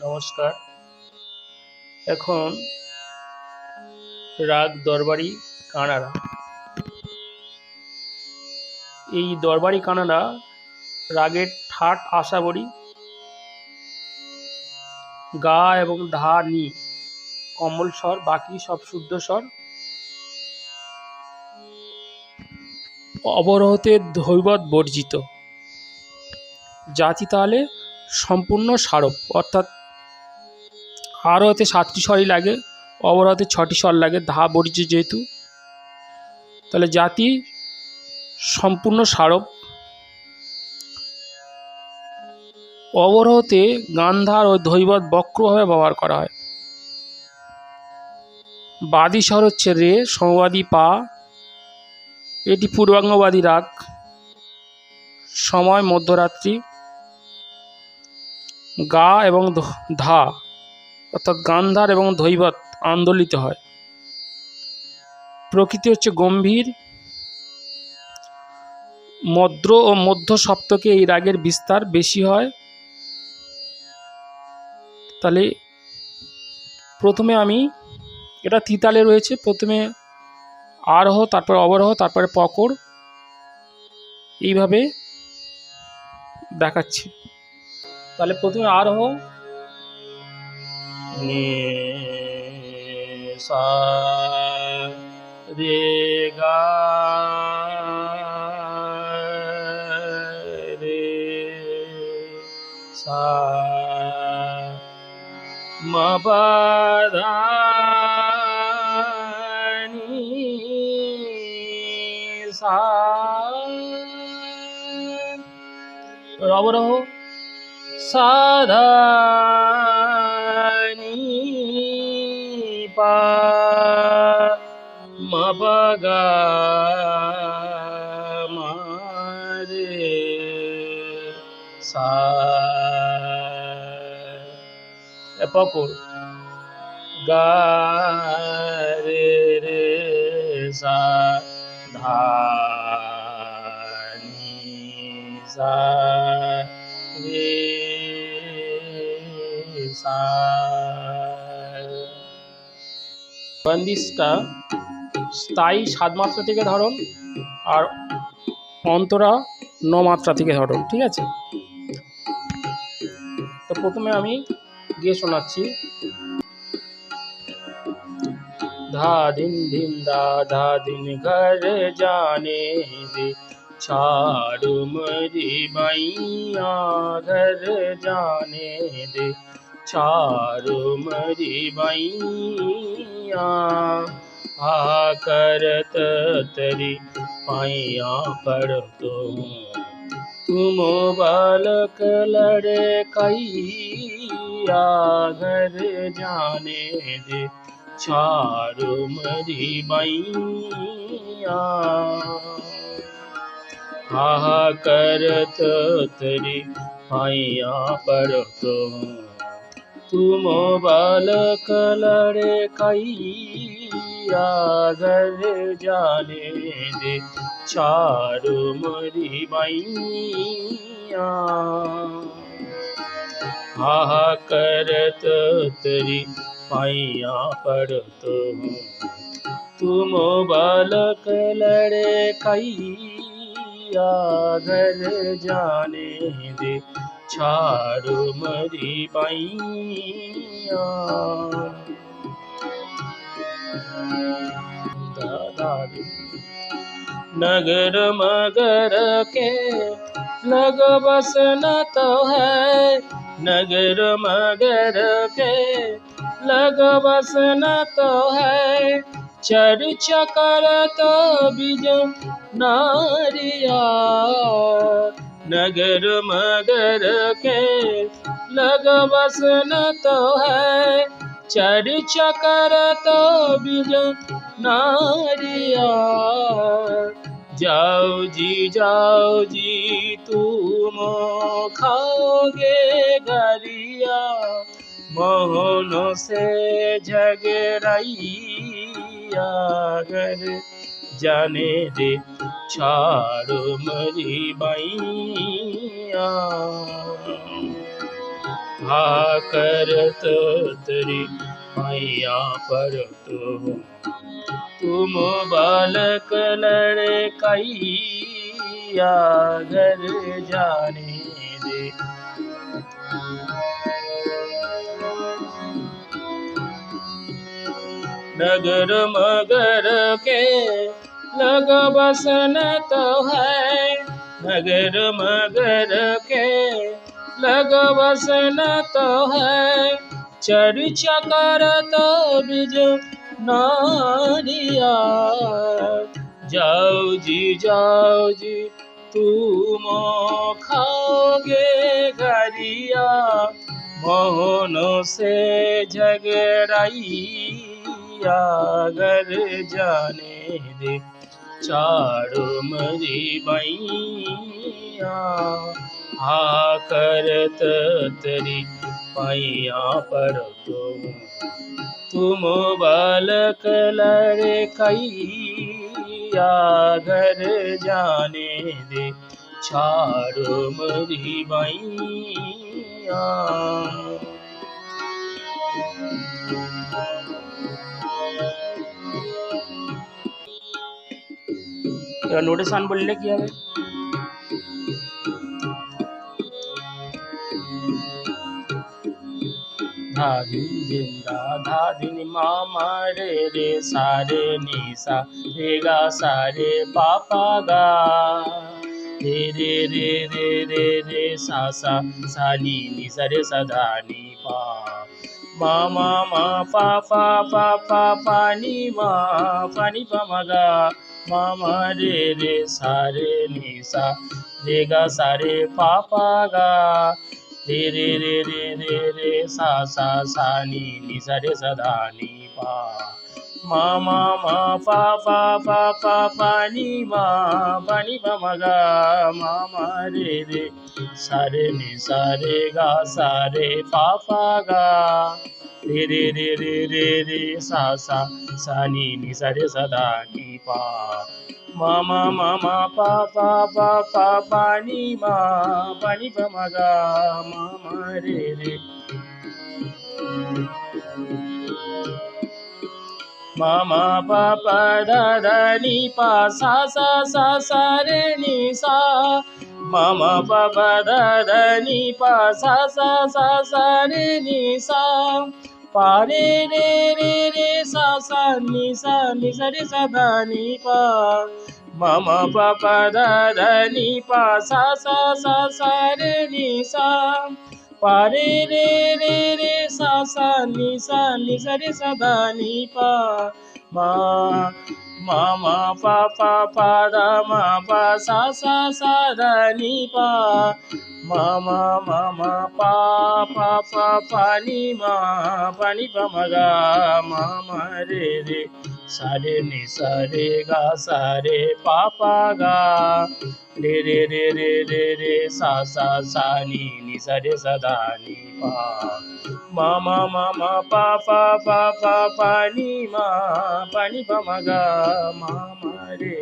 নমস্কার। এখন রাগ দরবারি কানাড়া। এই দরবারি কানাড়া রাগের ঠাট আশাবরী, গা এবং ধা নি কম্বল স্বর, বাকি সব শুদ্ধ স্বর। অবরোহতে ধৈবত বর্জিত। জাতি তাহলে সম্পূর্ণ স্মারক, অর্থাৎ আরোহতে 7টি স্বরই লাগে, অবরোহতে 6টি স্বর লাগে, ধা বর্জিত যেহেতু। তাহলে জাতি সম্পূর্ণ স্মারক। অবরোহতে গান্ধার ও ধৈবত বক্রভাবে ব্যবহার করা হয়। বাদী স্বর হচ্ছে রে, সমবাদী পা। এটি পূর্বাঙ্গবাদী রাগ। সময় মধ্যরাত্রি। গা এবং ধা অর্থাৎ গান্ধার এবং ধৈবত আন্দোলিত হয়। প্রকৃতি হচ্ছে গম্ভীর। মদ্র ও মধ্য সপ্তকে এই রাগের বিস্তার বেশি হয়। তাহলে প্রথমে আমি, এটা তিতালে রয়েছে, প্রথমে আরোহ, তারপর অবরোহ, তারপরে পকড়, এইভাবে দেখাচ্ছি। তাহলে প্রথমে আরোহ, নে সা রে গা রে সা মা পা ধা নি সা। অবরোহ সা ধা নি পা মা পা গা মা রে সা। পকড় গা রে রে সা ধা নি সা রে সা। বন্দিশটা স্থায়ী 7 মাত্রা থেকে ধরন, আর অন্তরা 9 মাত্রা থেকে ধরন। ঠিক আছে, তো প্রথমে আমি গিয়ে শোনাচ্ছি। धा दिन दिन दा धा दिन घर जाने दे, छाड़ू मरी मैया घर जाने दे, छाड़ू मरी मैया। आ करत तरी मैया पर तुम बालक लड़े कैया घर जाने दे, छाड़ू मरी मैया। हा करत तरी मैया पर तुम बालक लड़े कैया घर जाने दे, छाड़ू मरी मैया। हा करत तरी मैया पर तुम बालक लड़े कैया घर जाने दे, छाड़ू मरी मैया। नगर मगर के लग बस न तो है, नगर मगर के लग बस न तो है, चर्चा कर तो बीज नारिया। नगर मगर के लग बस न तो है, चर्चा करत बिज नारिया। जाओ जी तुम खाओगे गरिया, मोहन से झगड़ैया घर जाने दे छाड़ो मरी बैया। करत तरी मैया पर तुम बालक लड़कैया घर जाने दे। नगर मगर के लग बसन तो है, नगर मगर के लग बसन तो है। चर्चा करत बिज नारिया। जाओ जी तुम खाओगे गरिया, मोहन से झगड़ैया घर जाने दे चारो मरी बैया। करत तरी पैया पर तुम बालक लड़कैया घर जाने दे छाड़ो मरी बैया। নোটেশন বললে কি হবে? धा धिन मामा रे सा रे नि सा रे गा सा रे पापा गा रे सा सा नी सा रे सा धा नि पा मा पा पा पा पा पा नी मा पा नी पा मा गा मा रे सा रे नि सा रे गा सा रे पापा गा रे सा नी सा रे सा धा नी पा मा पा पा पा पा पा नी मा पा नी पा मा गा मा रे सा रे नि सा रे गा सा रे पा पा गा रे सा नी सा रे सा धा नी पा मा पा पा पा पा पा नी मा पा नी पा मा गा मा रे मा पा पा दा दा नी पा सा सा रे नि सा मा पा पा दा दा नी पा सा सा रे नि सा पा रे सा नी सा रे सा धा नी पा मा पा पा दा दा नी पा सा सा रे नि सा पा रे सा नी सा रे सा धा नी पा मा पा पा पा दा मा पा सा धा नी पा मा पा पा पा पा नी मा पा नी पा मा गा मा रे सा रे नि सा रे गा सा रे पा पा गा रे सा नी सा रे सा धा नी पा मा पा पा पा पा पा नी मा पा नी पा मा गा मा रे